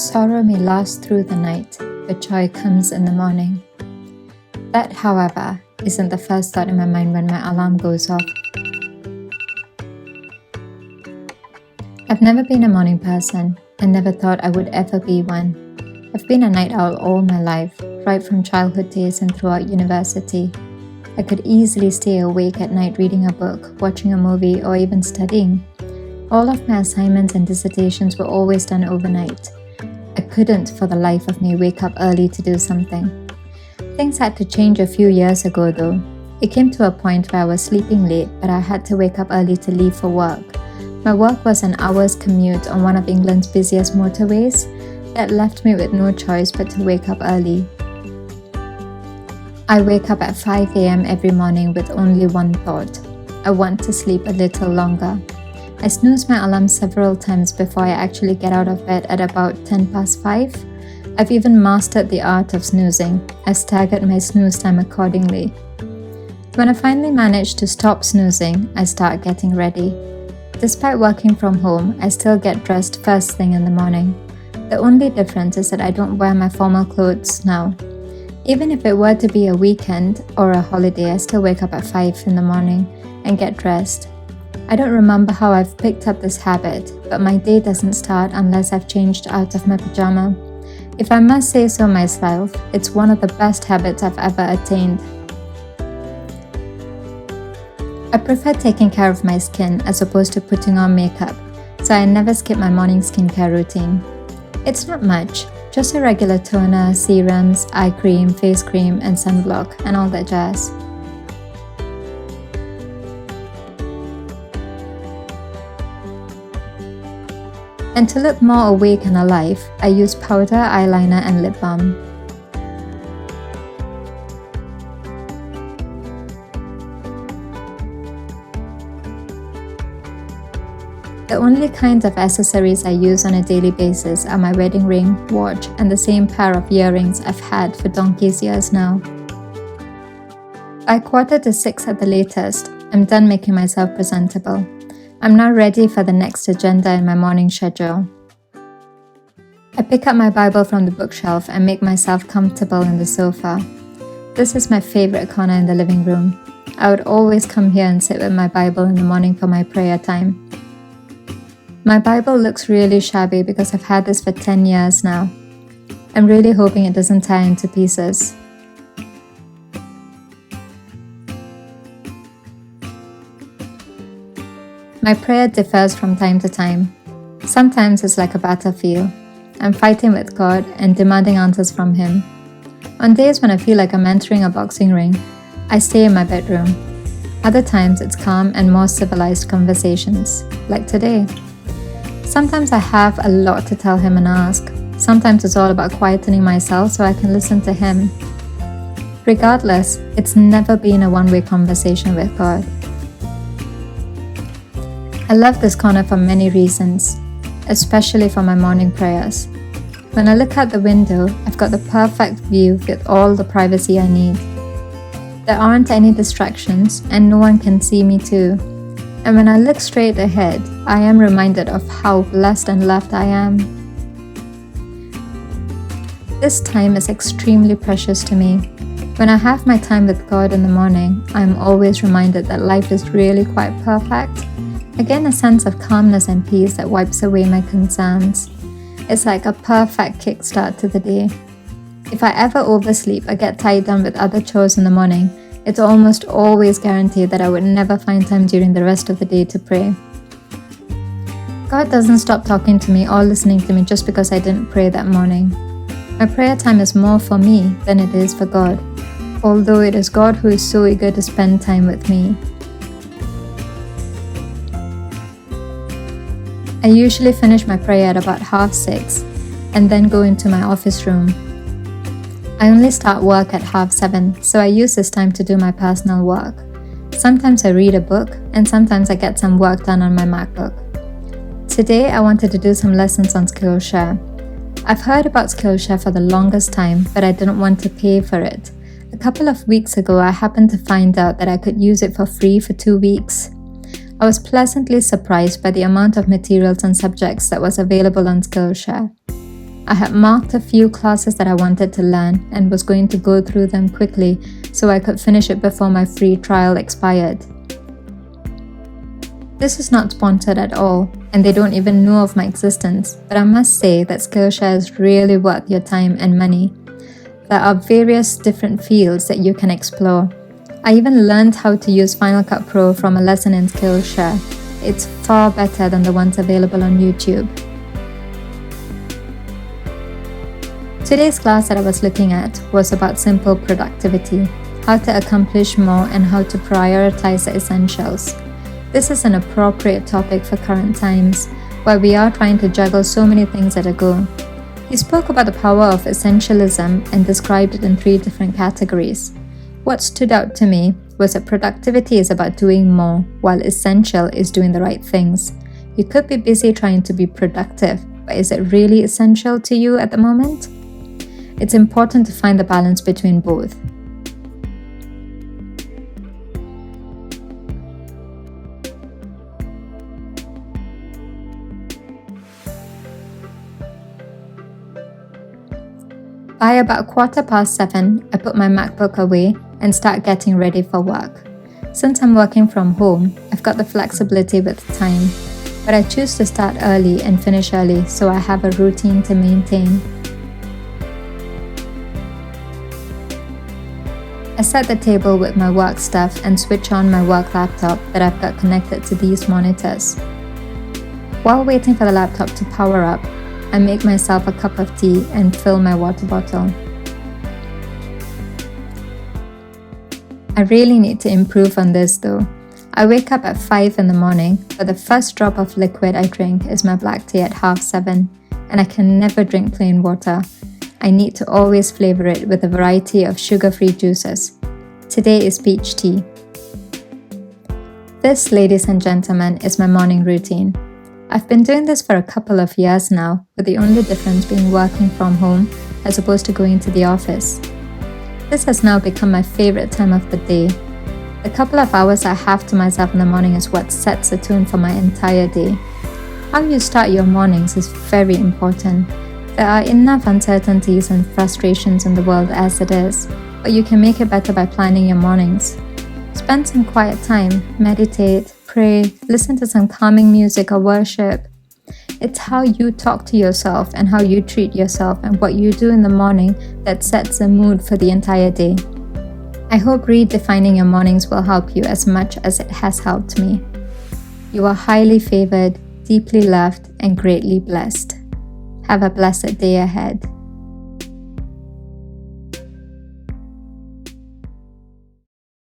Sorrow may last through the night, but joy comes in the morning. That, however, isn't the first thought in my mind when my alarm goes off. I've never been a morning person and never thought I would ever be one. I've been a night owl all my life, right from childhood days and throughout university. I could easily stay awake at night reading a book, watching a movie, or even studying. All of my assignments and dissertations were always done overnight. I couldn't, for the life of me, wake up early to do something. Things had to change a few years ago though. It came to a point where I was sleeping late, but I had to wake up early to leave for work. My work was an hour's commute on one of England's busiest motorways. That left me with no choice but to wake up early. I wake up at 5 a.m. every morning with only one thought. I want to sleep a little longer. I snooze my alarm several times before I actually get out of bed at about 10 past 5. I've even mastered the art of snoozing. I staggered my snooze time accordingly. When I finally manage to stop snoozing, I start getting ready. Despite working from home, I still get dressed first thing in the morning. The only difference is that I don't wear my formal clothes now. Even if it were to be a weekend or a holiday, I still wake up at 5 in the morning and get dressed. I don't remember how I've picked up this habit, but my day doesn't start unless I've changed out of my pajama. If I must say so myself, it's one of the best habits I've ever attained. I prefer taking care of my skin as opposed to putting on makeup, so I never skip my morning skincare routine. It's not much, just a regular toner, serums, eye cream, face cream, and sunblock, and all that jazz. And to look more awake and alive, I use powder, eyeliner, and lip balm. The only kinds of accessories I use on a daily basis are my wedding ring, watch, and the same pair of earrings I've had for donkey's years now. By 5:45 at the latest, I'm done making myself presentable. I'm now ready for the next agenda in my morning schedule. I pick up my Bible from the bookshelf and make myself comfortable in the sofa. This is my favorite corner in the living room. I would always come here and sit with my Bible in the morning for my prayer time. My Bible looks really shabby because I've had this for 10 years now. I'm really hoping it doesn't tear into pieces. My prayer differs from time to time. Sometimes it's like a battlefield. I'm fighting with God and demanding answers from Him. On days when I feel like I'm entering a boxing ring, I stay in my bedroom. Other times it's calm and more civilized conversations, like today. Sometimes I have a lot to tell Him and ask. Sometimes it's all about quietening myself so I can listen to Him. Regardless, it's never been a one-way conversation with God. I love this corner for many reasons, especially for my morning prayers. When I look out the window, I've got the perfect view with all the privacy I need. There aren't any distractions and no one can see me too. And when I look straight ahead, I am reminded of how blessed and loved I am. This time is extremely precious to me. When I have my time with God in the morning, I am always reminded that life is really quite perfect. I gain a sense of calmness and peace that wipes away my concerns. It's like a perfect kickstart to the day. If I ever oversleep or get tied down with other chores in the morning, it's almost always guaranteed that I would never find time during the rest of the day to pray. God doesn't stop talking to me or listening to me just because I didn't pray that morning. My prayer time is more for me than it is for God, although it is God who is so eager to spend time with me. I usually finish my prayer at about 6:30 and then go into my office room. I only start work at 7:30, so I use this time to do my personal work. Sometimes I read a book, and sometimes I get some work done on my MacBook. Today, I wanted to do some lessons on Skillshare. I've heard about Skillshare for the longest time, but I didn't want to pay for it. A couple of weeks ago, I happened to find out that I could use it for free for 2 weeks. I was pleasantly surprised by the amount of materials and subjects that was available on Skillshare. I had marked a few classes that I wanted to learn and was going to go through them quickly so I could finish it before my free trial expired. This is not sponsored at all, and they don't even know of my existence, but I must say that Skillshare is really worth your time and money. There are various different fields that you can explore. I even learned how to use Final Cut Pro from a lesson in Skillshare. It's far better than the ones available on YouTube. Today's class that I was looking at was about simple productivity, how to accomplish more and how to prioritize the essentials. This is an appropriate topic for current times, where we are trying to juggle so many things at a go. He spoke about the power of essentialism and described it in 3 different categories. What stood out to me was that productivity is about doing more, while essential is doing the right things. You could be busy trying to be productive, but is it really essential to you at the moment? It's important to find the balance between both. By about 7:15, I put my MacBook away and start getting ready for work. Since I'm working from home, I've got the flexibility with time, but I choose to start early and finish early so I have a routine to maintain. I set the table with my work stuff and switch on my work laptop that I've got connected to these monitors. While waiting for the laptop to power up, I make myself a cup of tea and fill my water bottle. I really need to improve on this though. I wake up at 5 in the morning, but the first drop of liquid I drink is my black tea at 7:30, and I can never drink plain water. I need to always flavor it with a variety of sugar-free juices. Today is peach tea. This, ladies and gentlemen, is my morning routine. I've been doing this for a couple of years now, with the only difference being working from home as opposed to going to the office. This has now become my favorite time of the day. The couple of hours I have to myself in the morning is what sets the tone for my entire day. How you start your mornings is very important. There are enough uncertainties and frustrations in the world as it is, but you can make it better by planning your mornings. Spend some quiet time, meditate, pray, listen to some calming music or worship. It's how you talk to yourself and how you treat yourself and what you do in the morning that sets the mood for the entire day. I hope redefining your mornings will help you as much as it has helped me. You are highly favored, deeply loved, and greatly blessed. Have a blessed day ahead.